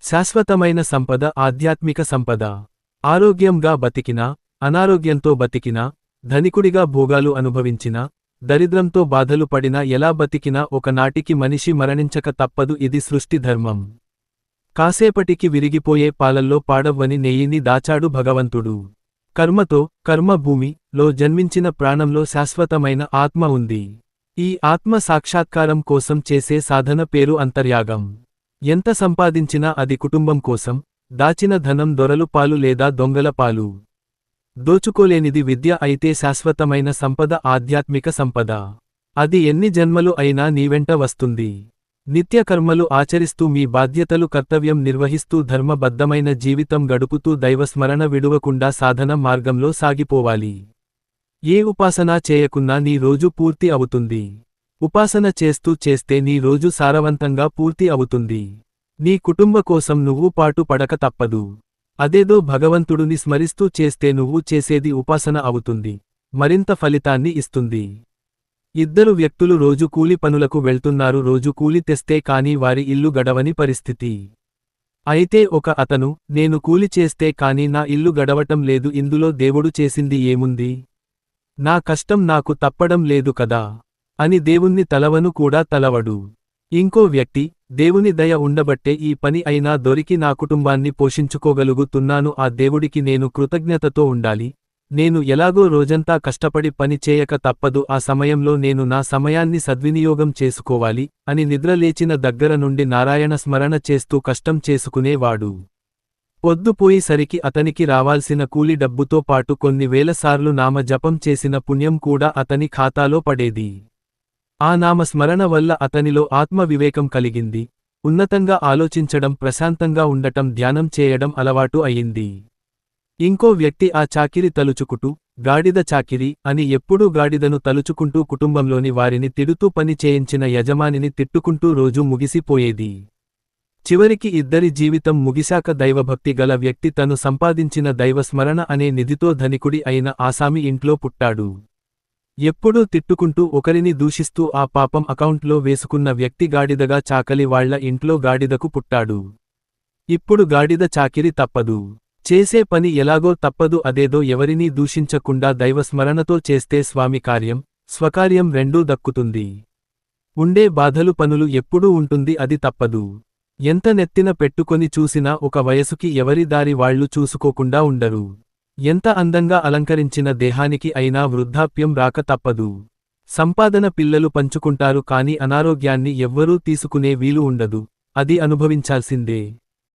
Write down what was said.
శాశ్వతమైన సంపద ఆధ్యాత్మిక సంపద. ఆరోగ్యంగా బతికినా, అనారోగ్యంతో బతికినా, ధనికుడిగా భోగాలు అనుభవించినా, దరిద్రంతో బాధలు పడినా ఎలా బతికినా ఒకనాటికి మనిషి మరణించక తప్పదు. ఇది సృష్టి ధర్మం. కాసేపటికి విరిగిపోయే పాలల్లో పాడవ్వని నెయ్యిని దాచాడు భగవంతుడు. కర్మతో, కర్మభూమి లో జన్మించిన ప్రాణంలో శాశ్వతమైన ఆత్మ ఉంది. ఈ ఆత్మ సాక్షాత్కారం కోసం చేసే సాధన పేరు అంతర్యాగం. ఎంత సంపాదించినా అది కుటుంబం కోసం, దాచిన ధనం దొరలు పాలు లేదా దొంగల పాలు. దోచుకోలేనిది విద్య అయితే శాశ్వతమైన సంపద ఆధ్యాత్మిక సంపద. అది ఎన్ని జన్మలు అయినా నీవెంట వస్తుంది. నిత్య కర్మలు ఆచరిస్తూ మీ బాధ్యతలు కర్తవ్యం నిర్వహిస్తూ ధర్మబద్ధమైన జీవితం గడుపుతూ దైవస్మరణ విడువకుండా సాధన మార్గంలో సాగిపోవాలి. ఏ ఉపాసనా చేయకున్నా నీ రోజు పూర్తి అవుతుంది. ఉపాసన చేస్తూ చేస్తే నీ రోజు సారవంతంగా పూర్తి అవుతుంది. నీ కుటుంబ కోసం నువ్వు పాటు పడక తప్పదు. అదేదో భగవంతుడుని స్మరిస్తూ చేస్తే నువ్వు చేసేది ఉపాసన అవుతుంది, మరింత ఫలితాన్ని ఇస్తుంది. ఇద్దరు వ్యక్తులు రోజు కూలి పనులకు వెళ్తున్నారు. రోజు కూలి తెస్తే కానీ వారి ఇల్లు గడవని పరిస్థితి. అయితే ఒక అతను, నేను కూలి చేస్తే కానీ నా ఇల్లు గడవటం లేదు, ఇందులో దేవుడు చేసింది ఏముంది? నా కష్టం నాకు తప్పడం లేదు కదా అని దేవుణ్ణి తలవను కూడా తలవడు. ఇంకో వ్యక్తి, దేవుని దయ ఉండబట్టే ఈ పని అయినా దొరికి నా కుటుంబాన్ని పోషించుకోగలుగుతున్నాను, ఆ దేవుడికి నేను కృతజ్ఞతతో ఉండాలి. నేను ఎలాగో రోజంతా కష్టపడి పని చేయక తప్పదు, ఆ సమయంలో నేను నా సమయాన్ని సద్వినియోగం చేసుకోవాలి అని నిద్రలేచిన దగ్గర నుండి నారాయణ స్మరణ చేస్తూ కష్టం చేసుకునేవాడు. పొద్దుపోయేసరికి అతనికి రావాల్సిన కూలి డబ్బుతో పాటు కొన్ని వేలసార్లు నామ జపం చేసిన పుణ్యం కూడా అతని ఖాతాలో పడేది. ఆ నామస్మరణ వల్ల అతనిలో ఆత్మ వివేకం కలిగింది. ఉన్నతంగా ఆలోచించడం, ప్రశాంతంగా ఉండటం, ధ్యానం చేయడం అలవాటు అయింది. ఇంకో వ్యక్తి ఆ చాకిరి తలుచుకుటూ, గాడిద చాకిరి అని ఎప్పుడూ గాడిదను తలుచుకుంటూ కుటుంబంలోని వారిని తిడుతూ పని చేయించిన యజమానిని తిట్టుకుంటూ రోజు ముగిసిపోయేది. చివరికి ఇద్దరి జీవితం ముగిశాక దైవభక్తి గల వ్యక్తి తను సంపాదించిన దైవస్మరణ అనే నిధితో ధనికుడి అయిన ఆసామి ఇంట్లో పుట్టాడు. ఎప్పుడూ తిట్టుకుంటూ ఒకరిని దూషిస్తూ ఆ పాపం అకౌంట్లో వేసుకున్న వ్యక్తి గాడిదగా చాకలి వాళ్ల ఇంట్లో గాడిదకు పుట్టాడు. ఇప్పుడు గాడిద చాకిరి తప్పదు, చేసే పని ఎలాగో తప్పదు. అదేదో ఎవరినీ దూషించకుండా దైవస్మరణతో చేస్తే స్వామి కార్యం, స్వకార్యం రెండూ దక్కుతుంది. ఉండే బాధలు పనులు ఎప్పుడూ ఉంటుంది, అది తప్పదు. ఎంత నెత్తిన పెట్టుకొని చూసినా ఒక వయసుకి ఎవరి దారి వాళ్లు చూసుకోకుండా ఉండరు. ఎంత అందంగా అలంకరించిన దేహానికి అయినా వృద్ధాప్యం రాక తప్పదు. సంపాదన పిల్లలు పంచుకుంటారు కానీ అనారోగ్యాన్ని ఎవ్వరూ తీసుకునే వీలు ఉండదు, అది అనుభవించాల్సిందే.